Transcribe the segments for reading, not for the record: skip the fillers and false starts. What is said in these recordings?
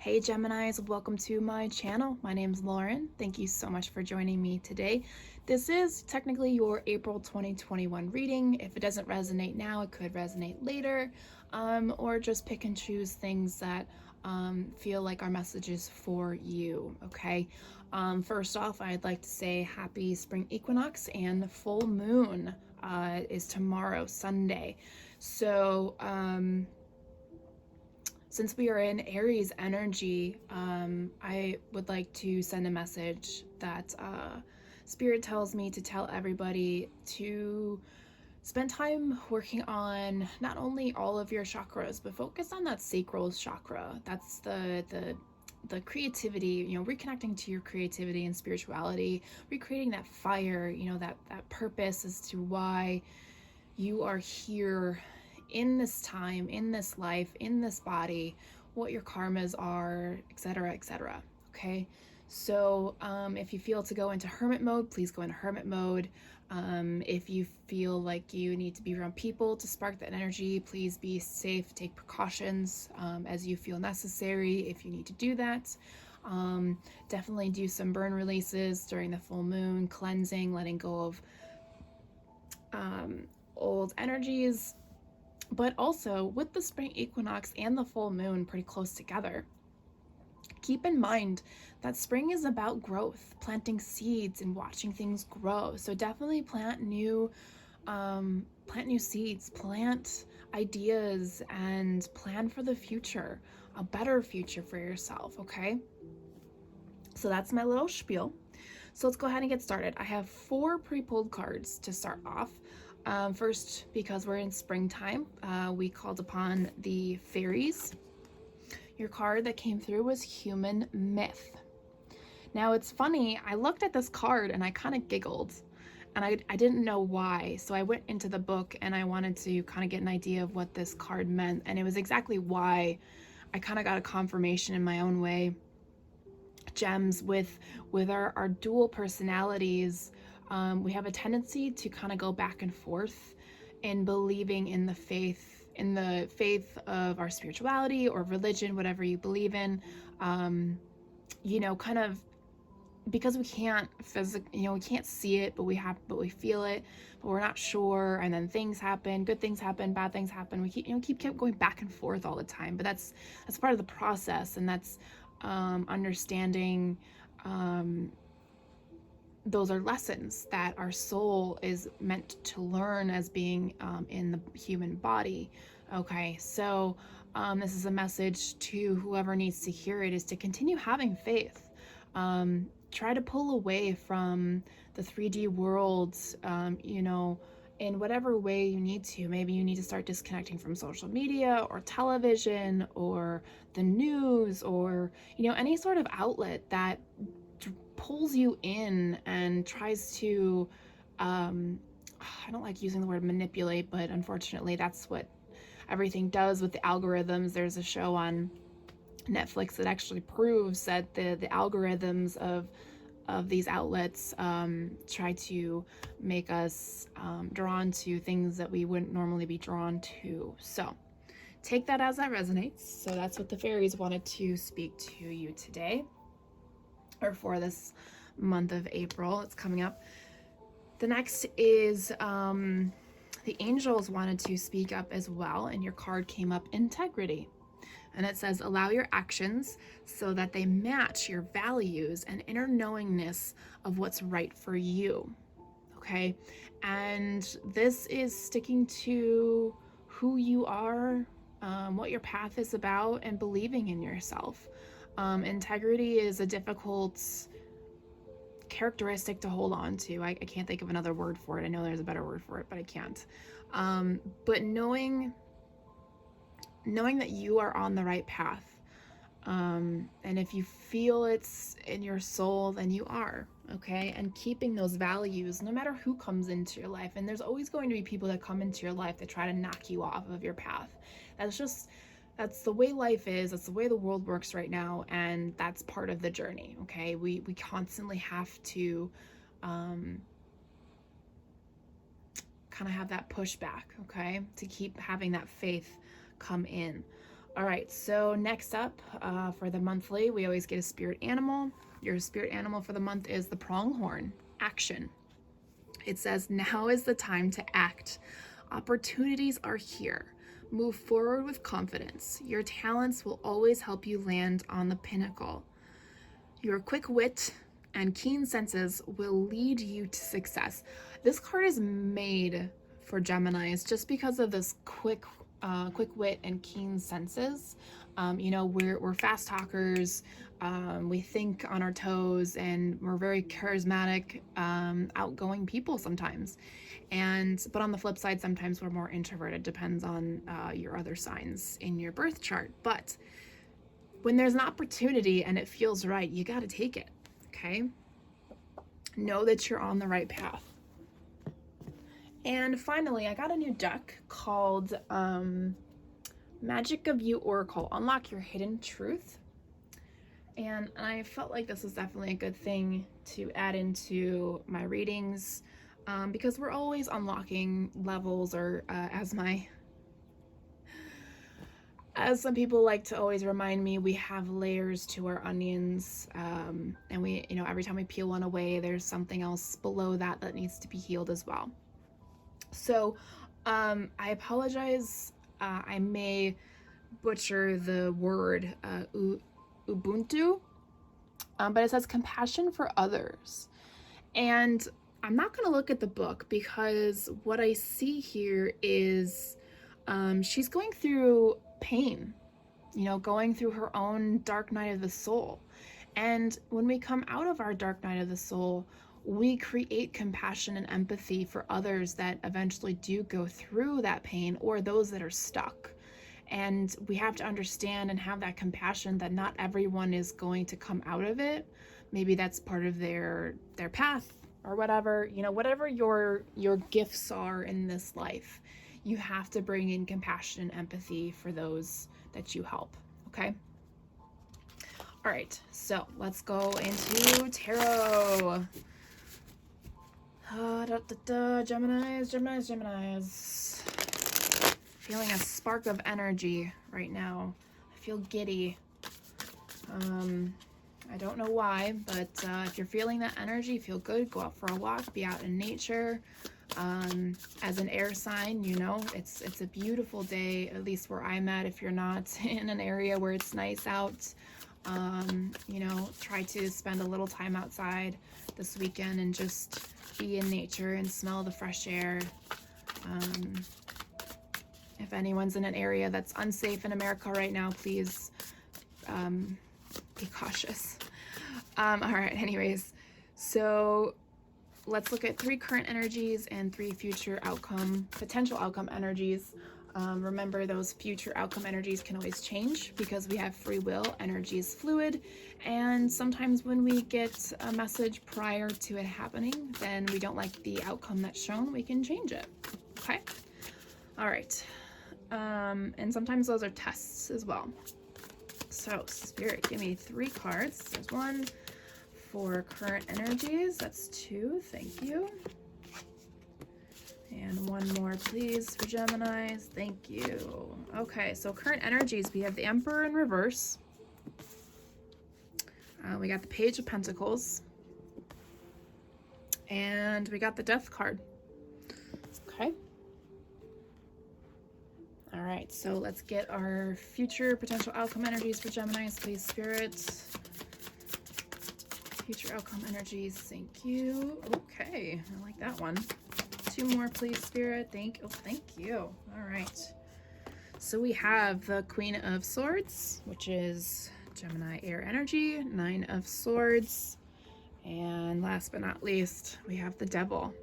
Hey Geminis, welcome to my channel. My name's Lauren. Thank you so much for joining me today. This is technically your April 2021 reading. If it doesn't resonate now, it could resonate later, or just pick and choose things that feel like our messages for you, okay? First off, I'd like to say happy spring equinox, and the full moon is tomorrow, Sunday. So, since we are in Aries energy, I would like to send a message that Spirit tells me to tell everybody to spend time working on not only all of your chakras, but focus on that sacral chakra. That's the creativity, reconnecting to your creativity and spirituality, recreating that fire, that purpose as to why you are here in this time, in this life, in this body, what your karmas are, etc., etc. Okay, so if you feel to go into hermit mode, please go into hermit mode. If you feel like you need to be around people to spark that energy, please be safe, take precautions as you feel necessary if you need to do that. Definitely do some burn releases during the full moon, cleansing, letting go of old energies. But also, with the spring equinox and the full moon pretty close together, keep in mind that spring is about growth, planting seeds and watching things grow. So definitely plant new seeds, plant ideas, and plan for the future, a better future for yourself, okay? So that's my little spiel. So let's go ahead and get started. I have 4 pre-pulled cards to start off. First, because we're in springtime, we called upon the fairies. Your card that came through was Human Myth. Now it's funny, I looked at this card and I kind of giggled, and I didn't know why. So I went into the book and I wanted to kind of get an idea of what this card meant, and it was exactly why. I kind of got a confirmation in my own way. Gems with our dual personalities, we have a tendency to kind of go back and forth in believing in the faith of our spirituality or religion, whatever you believe in. Kind of because we can't we can't see it, but we feel it, but we're not sure. And then things happen, good things happen, bad things happen. We keep going back and forth all the time. But that's part of the process, and that's understanding. Those are lessons that our soul is meant to learn as being in the human body. Okay, so this is a message to whoever needs to hear it, is to continue having faith. Try to pull away from the 3D world, in whatever way you need to. Maybe you need to start disconnecting from social media or television or the news, or any sort of outlet that pulls you in and tries to I don't like using the word manipulate, but unfortunately that's what everything does with the algorithms. There's a show on Netflix that actually proves that the algorithms of these outlets try to make us drawn to things that we wouldn't normally be drawn to. So take that as that resonates. So that's what the fairies wanted to speak to you today, or for this month of April. It's coming up. The next is the angels wanted to speak up as well, and your card came up, Integrity. And it says, allow your actions so that they match your values and inner knowingness of what's right for you. Okay? And this is sticking to who you are, what your path is about, and believing in yourself. Integrity is a difficult characteristic to hold on to. I can't think of another word for it. I know there's a better word for it, but I can't. But knowing that you are on the right path, and if you feel it's in your soul, then you are, okay? And keeping those values no matter who comes into your life. And there's always going to be people that come into your life that try to knock you off of your path. That's the way life is. That's the way the world works right now, and that's part of the journey, okay? We constantly have to kind of have that pushback, okay, to keep having that faith come in. All right, so next up for the monthly, we always get a spirit animal. Your spirit animal for the month is the pronghorn. Action. It says, now is the time to act. Opportunities are here. Move forward with confidence. Your talents will always help you land on the pinnacle. Your quick wit and keen senses will lead you to success. This card is made for Geminis just because of this quick wit and keen senses. We're fast talkers. We think on our toes, and we're very charismatic, outgoing people sometimes. But on the flip side, sometimes we're more introverted. Depends on your other signs in your birth chart. But when there's an opportunity and it feels right, you got to take it. Okay. Know that you're on the right path. And finally, I got a new deck called Magic of You Oracle, Unlock Your Hidden Truth. And I felt like this was definitely a good thing to add into my readings because we're always unlocking levels, or as some people like to always remind me, we have layers to our onions, and we, every time we peel one away, there's something else below that needs to be healed as well. So I apologize. I may butcher the word Ubuntu, but it says compassion for others. And I'm not going to look at the book because what I see here is she's going through pain, going through her own dark night of the soul. And when we come out of our dark night of the soul, we create compassion and empathy for others that eventually do go through that pain, or those that are stuck. And we have to understand and have that compassion that not everyone is going to come out of it. Maybe that's part of their path or whatever. Whatever your gifts are in this life, you have to bring in compassion and empathy for those that you help. Okay. All right, so let's go into tarot. Geminis. Feeling a spark of energy right now. I feel giddy. I don't know why, but if you're feeling that energy, feel good, go out for a walk, be out in nature. As an air sign, it's a beautiful day, at least where I'm at. If you're not in an area where it's nice out, try to spend a little time outside this weekend and just be in nature and smell the fresh air. If anyone's in an area that's unsafe in America right now, please be cautious. All right, anyways, so let's look at 3 current energies and 3 future potential outcome energies. Remember, those future outcome energies can always change because we have free will. Energy is fluid, and sometimes when we get a message prior to it happening, then we don't like the outcome that's shown, we can change it. Okay. All right. And sometimes those are tests as well. So Spirit, give me 3 cards. There's 1 for current energies. That's 2. Thank you. And 1 more, please, for Geminis. Thank you. Okay, so current energies, we have the Emperor in reverse. We got the Page of Pentacles. And we got the Death card. Okay. All right, so let's get our future potential outcome energies for Geminis, please, Spirit. Future outcome energies, thank you. Okay, I like that one. 2 more, please, Spirit. Thank you. All right. So we have the Queen of Swords, which is Gemini air energy, 9 of Swords. And last but not least, we have the Devil.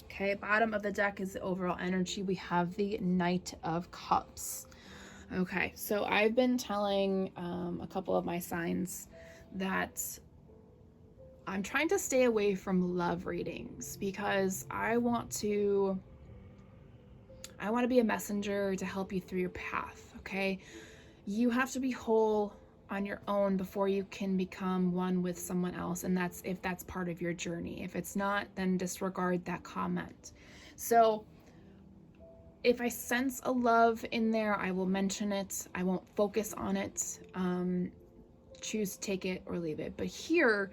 Okay, bottom of the deck is the overall energy. We have the Knight of Cups. Okay, so I've been telling a couple of my signs that I'm trying to stay away from love readings because I want to be a messenger to help you through your path, okay? You have to be whole on your own before you can become one with someone else, and that's if that's part of your journey. If it's not, then disregard that comment. So if I sense a love in there, I will mention it. I won't focus on it. Choose to take it or leave it. But here,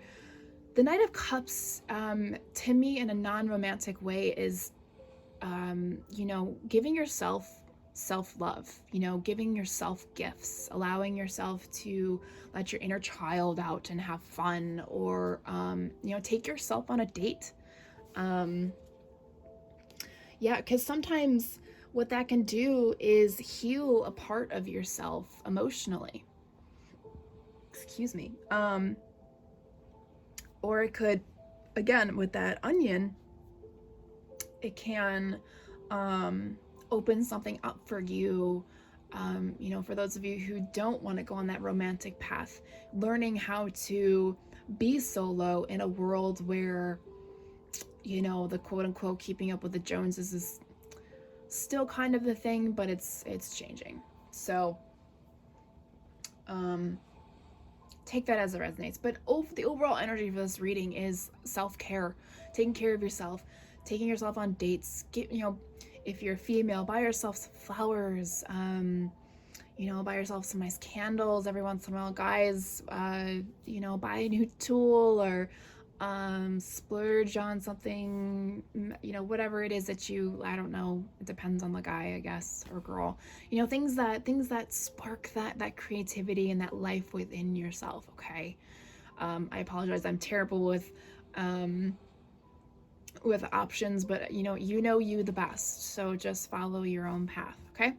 the Knight of Cups, to me, in a non-romantic way, is, giving yourself self-love, giving yourself gifts, allowing yourself to let your inner child out and have fun, or, take yourself on a date. Yeah, because sometimes what that can do is heal a part of yourself emotionally. Excuse me. Or it could, again, with that onion, it can open something up for you. For those of you who don't want to go on that romantic path, learning how to be solo in a world where, the quote unquote keeping up with the Joneses is still kind of the thing, but it's changing. So take that as it resonates. But the overall energy for this reading is self-care, taking care of yourself, taking yourself on dates. If you're female, buy yourself some flowers, buy yourself some nice candles every once in a while. Guys, buy a new tool, or splurge on something, whatever it is that I don't know, it depends on the guy, I guess, or girl, things that spark that creativity and that life within yourself. Okay. I apologize, I'm terrible with options, but you the best, so just follow your own path. Okay.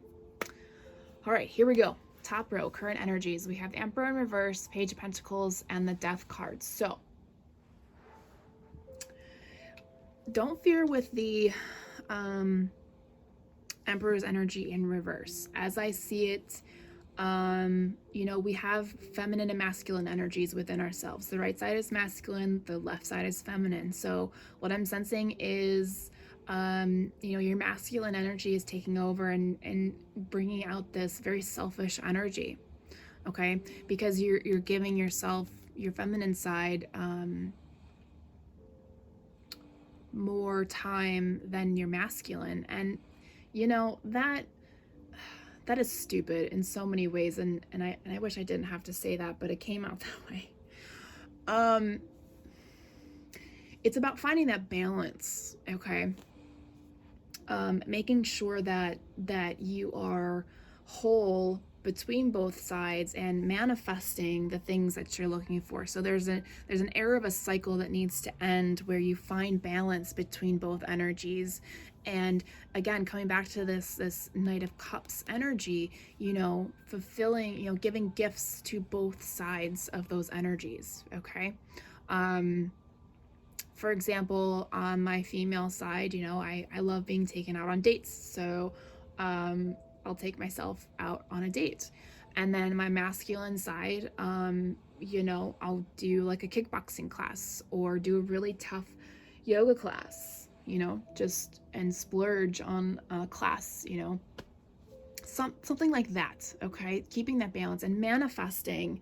All right, here we go. Top row, current energies. We have the Emperor in reverse, Page of Pentacles, and the Death card. So don't fear with the Emperor's energy in reverse. As I see it, we have feminine and masculine energies within ourselves. The right side is masculine, the left side is feminine. So what I'm sensing is, your masculine energy is taking over and bringing out this very selfish energy. Okay, because you're giving yourself, your feminine side, more time than your masculine, and that is stupid in so many ways, and I wish I didn't have to say that, but it came out that way. It's about finding that balance. Okay. Making sure that you are whole between both sides and manifesting the things that you're looking for. So there's an era of a cycle that needs to end where you find balance between both energies. And again, coming back to this Knight of Cups energy, fulfilling, giving gifts to both sides of those energies. Okay. For example, on my female side, I love being taken out on dates. So I'll take myself out on a date. And then my masculine side, I'll do like a kickboxing class or do a really tough yoga class, just and splurge on a class, something like that. Okay. Keeping that balance and manifesting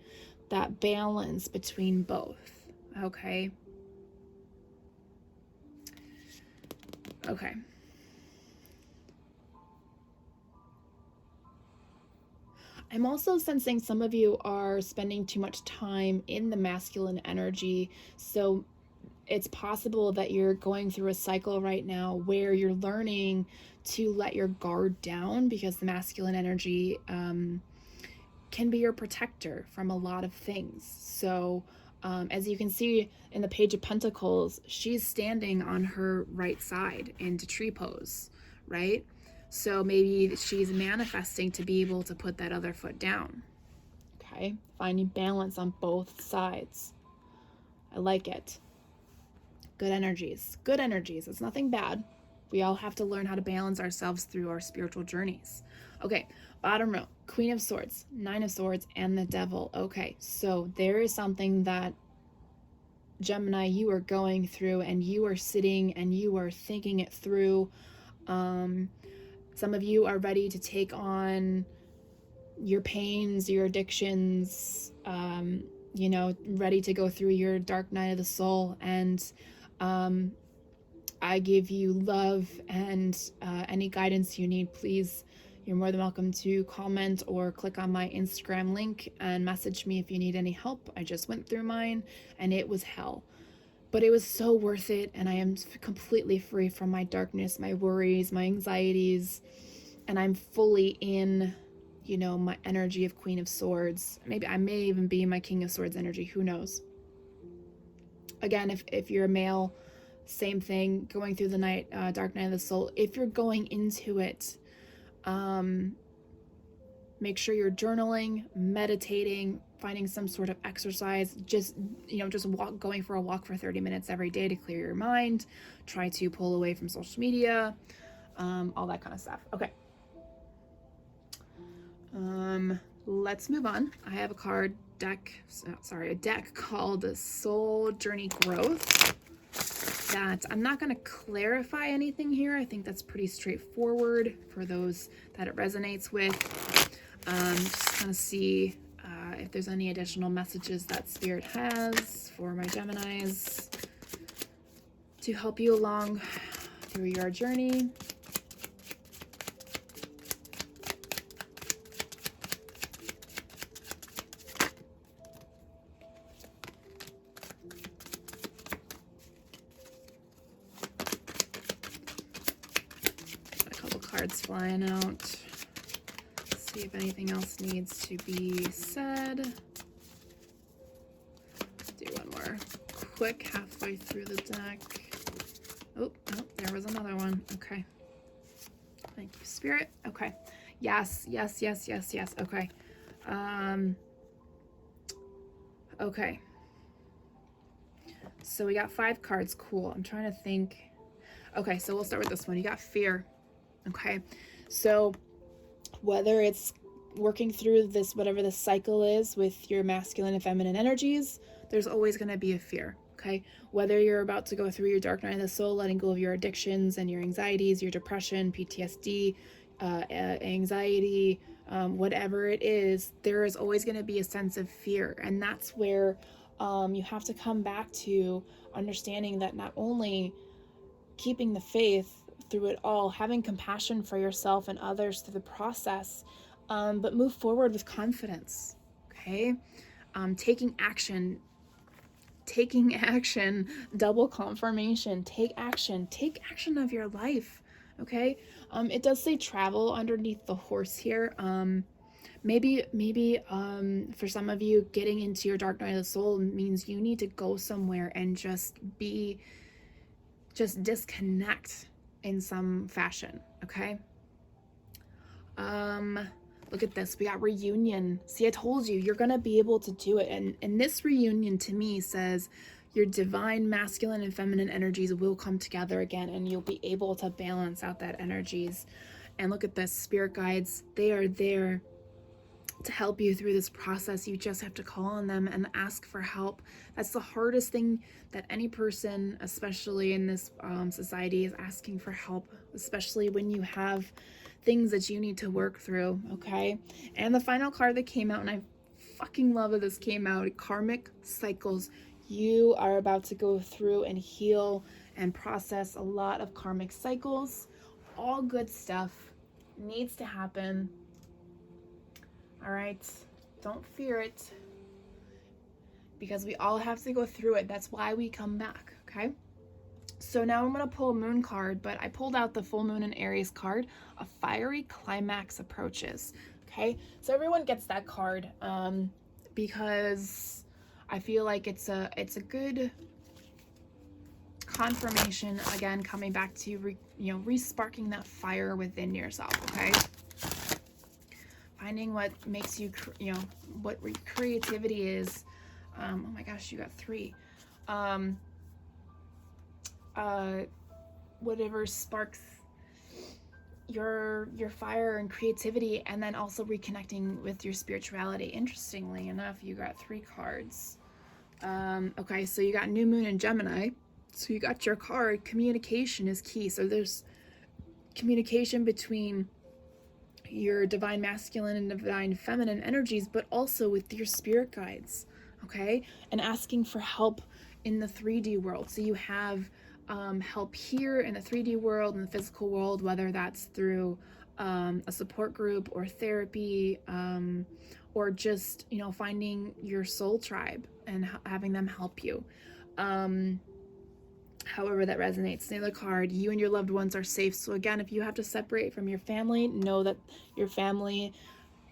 that balance between both. Okay. Okay. I'm also sensing some of you are spending too much time in the masculine energy. So it's possible that you're going through a cycle right now where you're learning to let your guard down, because the masculine energy can be your protector from a lot of things. So as you can see in the Page of Pentacles, she's standing on her right side into tree pose, right? So maybe she's manifesting to be able to put that other foot down. Okay, finding balance on both sides. I like it. Good energies. Good energies. It's nothing bad. We all have to learn how to balance ourselves through our spiritual journeys. Okay, bottom row, Queen of Swords, Nine of Swords, and the Devil. Okay, so there is something that, Gemini, you are going through, and you are sitting and you are thinking it through. Some of you are ready to take on your pains, your addictions, ready to go through your dark night of the soul. And I give you love, and any guidance you need, please, you're more than welcome to comment or click on my Instagram link and message me if you need any help. I just went through mine and it was hell, but it was so worth it. And I am completely free from my darkness, my worries, my anxieties, and I'm fully in, you know, my energy of Queen of Swords. Maybe I may even be my King of Swords energy, who knows. Again, if you're a male, same thing, going through the night, dark night of the soul. If you're going into it, make sure you're journaling, meditating, finding some sort of exercise, just, you know, just going for a walk for 30 minutes every day to clear your mind. Try to pull away from social media, all that kind of stuff. Okay. Let's move on. I have a deck called Soul Journey Growth that I'm not going to clarify anything here. I think that's pretty straightforward for those that it resonates with. Just kind of see if there's any additional messages that Spirit has for my Geminis to help you along through your journey. Cards flying out. See if anything else needs to be said. Do one more quick halfway through the deck. Oh, there was another one. Okay. Thank you, Spirit. Okay. Yes. Okay. Okay. So we got 5 cards. Cool. I'm trying to think. Okay, so we'll start with this one. You got fear. Okay, so whether it's working through this, whatever the cycle is with your masculine and feminine energies, there's always going to be a fear. Okay, whether you're about to go through your dark night of the soul, letting go of your addictions and your anxieties, your depression, PTSD, anxiety, whatever it is, there is always going to be a sense of fear. And that's where you have to come back to understanding that not only keeping the faith through it all, having compassion for yourself and others through the process, but move forward with confidence. Okay, taking action, double confirmation, take action of your life. Okay, it does say travel underneath the horse here. Maybe for some of you, getting into your dark night of the soul means you need to go somewhere and just disconnect in some fashion. Okay, look at this. We got reunion. See, I told you, you're gonna be able to do it. And this reunion to me says your divine masculine and feminine energies will come together again, and you'll be able to balance out that energies. And look at this, spirit guides, they are there to help you through this process. You just have to call on them and ask for help. That's the hardest thing that any person, especially in this society, is asking for help, especially when you have things that you need to work through. Okay, and the final card that came out, and I fucking love that this came out, karmic cycles. You are about to go through and heal and process a lot of karmic cycles. All good stuff needs to happen. All right, don't fear it, because we all have to go through it. That's why we come back. Okay, so now I'm going to pull a moon card, but I pulled out the full moon in Aries card. A fiery climax approaches. Okay, so everyone gets that card because I feel like it's a good confirmation, again, coming back to re-sparking that fire within yourself. Okay, finding what makes you, what creativity is. Oh my gosh, you got 3. Whatever sparks your fire and creativity, and then also reconnecting with your spirituality. Interestingly enough, you got 3 cards. Okay, so you got new moon in Gemini. So you got your card, communication is key. So there's communication between your divine masculine and divine feminine energies, but also with your spirit guides. Okay, and asking for help in the 3D world. So you have help here in the 3D world and the physical world, whether that's through a support group or therapy, or just, you know, finding your soul tribe and having them help you. However that resonates. Another card, you and your loved ones are safe. So again, if you have to separate from your family, know that your family,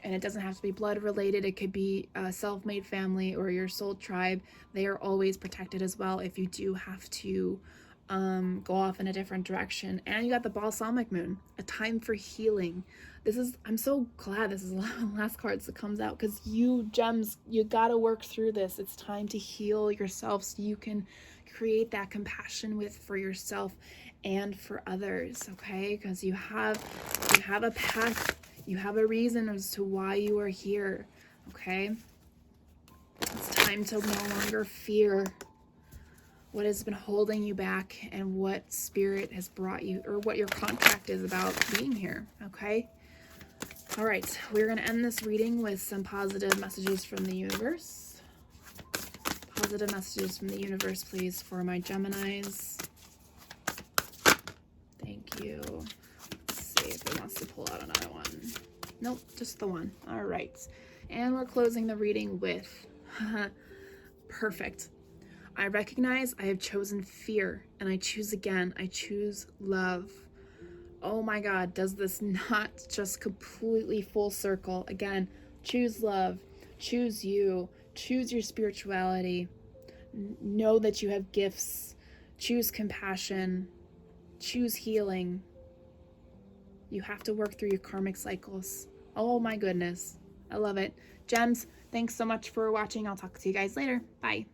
and it doesn't have to be blood related, it could be a self-made family or your soul tribe, they are always protected as well if you do have to go off in a different direction. And you got the balsamic moon, a time for healing. This is, I'm so glad this is the last cards that comes out, because you gems, you gotta work through this. It's time to heal yourself so you can create that compassion for yourself and for others, okay? Because you have a path, you have a reason as to why you are here, okay? It's time to no longer fear what has been holding you back and what spirit has brought you, or what your contract is about being here, okay? All right, we're going to end this reading with some positive messages from the universe. Positive messages from the universe, please, for my Geminis. Thank you. Let's see if it wants to pull out another one. Nope, just the one. All right. And we're closing the reading with perfect. I recognize I have chosen fear, and I choose again. I choose love. Oh my God, does this not just completely full circle? Again, choose love, choose you, choose your spirituality. Know that you have gifts. Choose compassion. Choose healing. You have to work through your karmic cycles. Oh my goodness. I love it. Gems, thanks so much for watching. I'll talk to you guys later. Bye.